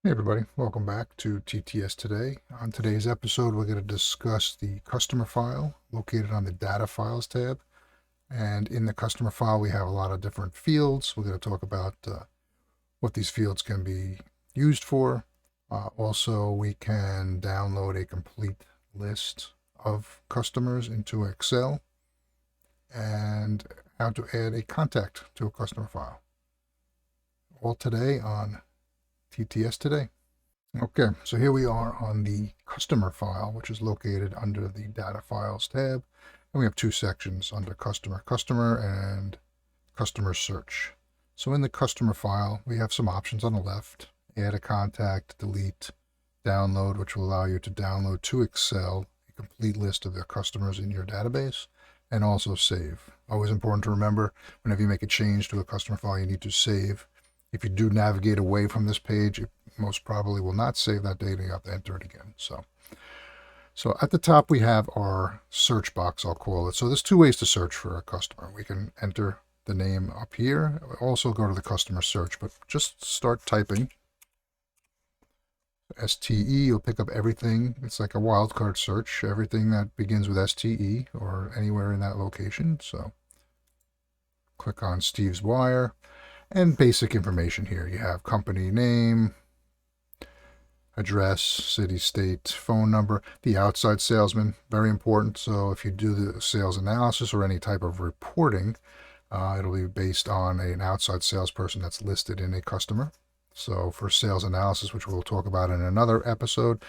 Hey everybody, welcome back to TTS Today. On today's episode, we're going to discuss the customer file located on the Data Files tab. And in the customer file, we have a lot of different fields. We're going to talk about what these fields can be used for. Also, we can download a complete list of customers into Excel and how to add a contact to a customer file. All today on TTS Today. Okay, so here we are on the customer file, which is located under the Data Files tab. And we have two sections under Customer, and Customer Search. So in the customer file, we have some options on the left: add a contact, delete, download, which will allow you to download to Excel a complete list of the customers in your database, and also save. Always important to remember, whenever you make a change to a customer file, you need to save. If you do navigate away from this page, it most probably will not save that data. You have to enter it again. So at the top, we have our search box, I'll call it. So there's two ways to search for a customer. We can enter the name up here. Also go to the customer search, but just start typing STE. You'll pick up everything. It's like a wildcard search, everything that begins with STE or anywhere in that location. So click on Steve's Wire. And basic information here. You have company name, address, city, state, phone number, the outside salesman, very important. So if you do the sales analysis or any type of reporting, it'll be based on an outside salesperson that's listed in a customer. So for sales analysis, which we'll talk about in another episode,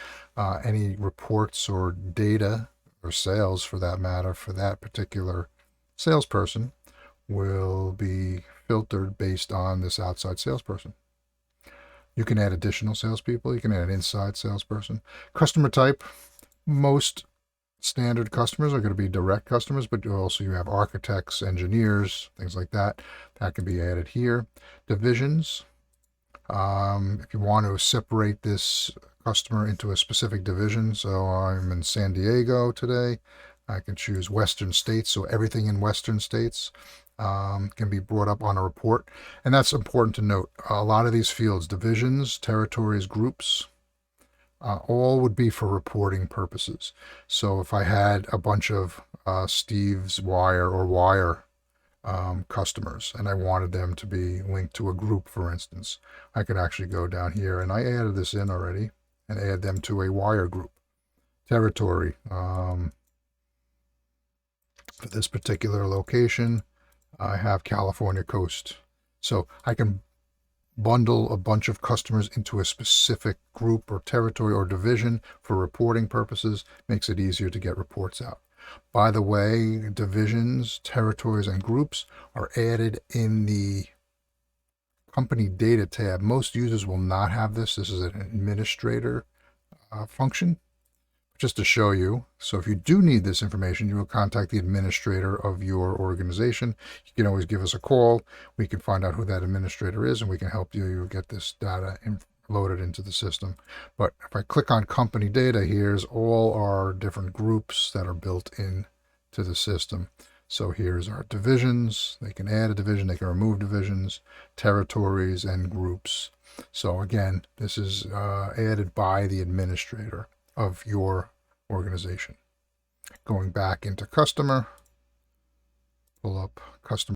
any reports or data or sales for that matter for that particular salesperson will be filtered based on this outside salesperson. You can add additional salespeople. You can add an inside salesperson. Customer type, most standard customers are going to be direct customers, but also you have architects, engineers, things like that. That can be added here. Divisions, if you want to separate this customer into a specific division, so I'm in San Diego today, I can choose Western states, so everything in Western states can be brought up on a report. And that's important to note. A lot of these fields, divisions, territories, groups, all would be for reporting purposes. So if I had a bunch of Steve's Wire or Wire customers and I wanted them to be linked to a group, for instance, I could actually go down here, and I added this in already, and add them to a Wire group. Territory, for this particular location, I have California Coast. So I can bundle a bunch of customers into a specific group or territory or division for reporting purposes. Makes it easier to get reports out. By the way, divisions, territories, and groups are added in the company data tab. Most users will not have this. This is an administrator function. Just to show you, so if you do need this information, you will contact the administrator of your organization. You can always give us a call. We can find out who that administrator is, and we can help you get this data loaded into the system. But if I click on company data, here's all our different groups that are built in to the system. So here's our divisions. They can add a division, they can remove divisions, territories, and groups. So again, this is added by the administrator of your organization. Going back into customer, pull up customer.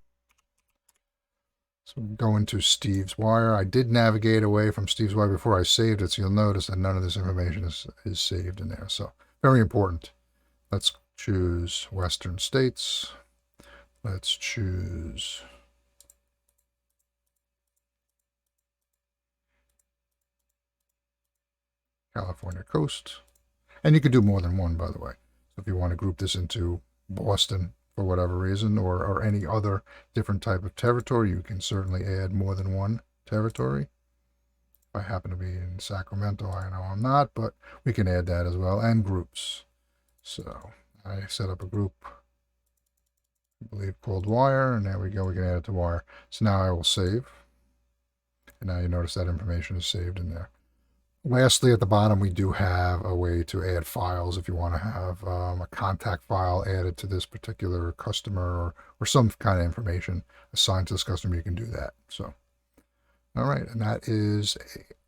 So go into Steve's Wire. I did navigate away from Steve's Wire before I saved it, so you'll notice that none of this information is saved in there. So very important. Let's choose Western states. Let's choose California Coast. And you could do more than one, by the way. So if you want to group this into Boston for whatever reason, or any other different type of territory, you can certainly add more than one territory. If I happen to be in Sacramento, I know I'm not, but we can add that as well, and groups. So I set up a group, I believe, called Wire, and there we go. We can add it to Wire. So now I will save. And now you notice that information is saved in there. Lastly, at the bottom, we do have a way to add files if you want to have a contact file added to this particular customer, or some kind of information assigned to this customer. You can do that. So, all right, and that is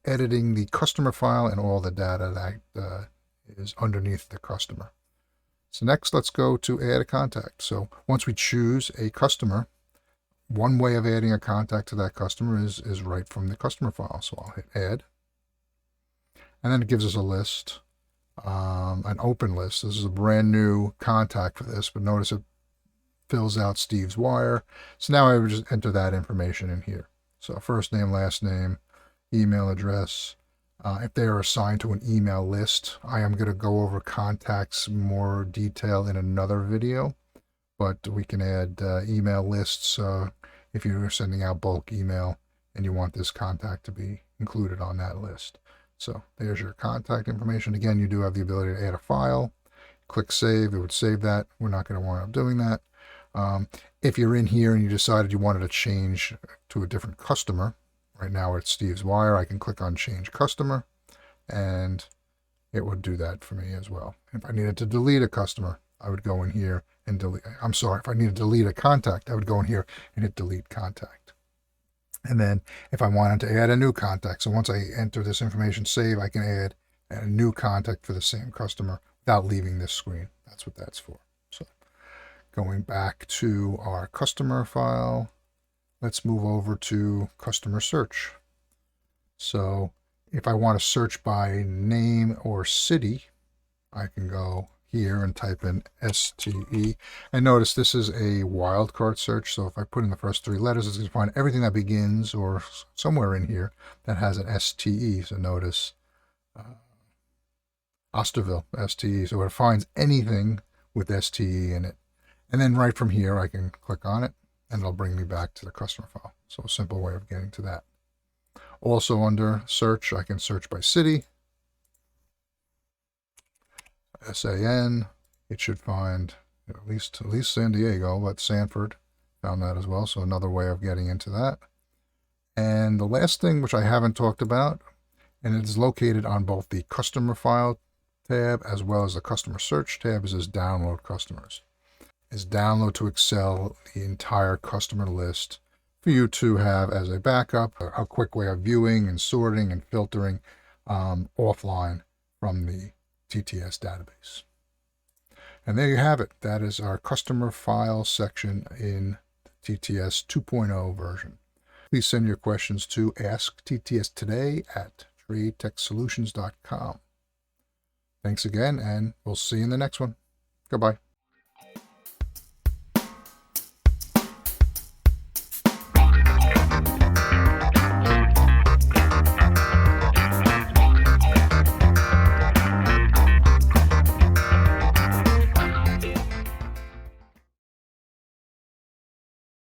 editing the customer file and all the data that is underneath the customer. So next, let's go to add a contact. So once we choose a customer, one way of adding a contact to that customer is right from the customer file. So I'll hit add. And then it gives us a list, an open list. This is a brand new contact for this, but notice it fills out Steve's wire. So now I would just enter that information in here. So first name, last name, email address. If they are assigned to an email list, I am going to go over contacts more detail in another video, but we can add email lists if you're sending out bulk email and you want this contact to be included on that list. So there's your contact information. Again, you do have the ability to add a file. Click save. It would save that. We're not going to wind up doing that. If you're in here and you decided you wanted to change to a different customer, right now it's Steve's wire, I can click on change customer and it would do that for me as well. If I needed to delete a customer, I would go in here and delete. If I needed to delete a contact, I would go in here and hit delete contact. And then if I wanted to add a new contact, so once I enter this information, save, I can add a new contact for the same customer without leaving this screen. That's what that's for. So going back to our customer file, let's move over to customer search. So if I want to search by name or city, I can go here and type in STE. And notice this is a wildcard search. So if I put in the first three letters, it's going to find everything that begins or somewhere in here that has an STE. So notice Osterville, STE. So it finds anything with STE in it. And then right from here, I can click on it and it'll bring me back to the customer file. So a simple way of getting to that. Also under search, I can search by city. SAN, it should find at least San Diego, but Sanford found that as well. So another way of getting into that. And the last thing, which I haven't talked about, and it is located on both the customer file tab as well as the customer search tab, is download customers. Is download to Excel the entire customer list for you to have as a backup, a quick way of viewing and sorting and filtering offline from the TTS database. And there you have it. That is our customer file section in the TTS 2.0 version. Please send your questions to askttstoday@tradetechsolutions.com. Thanks again, and we'll see you in the next one. Goodbye.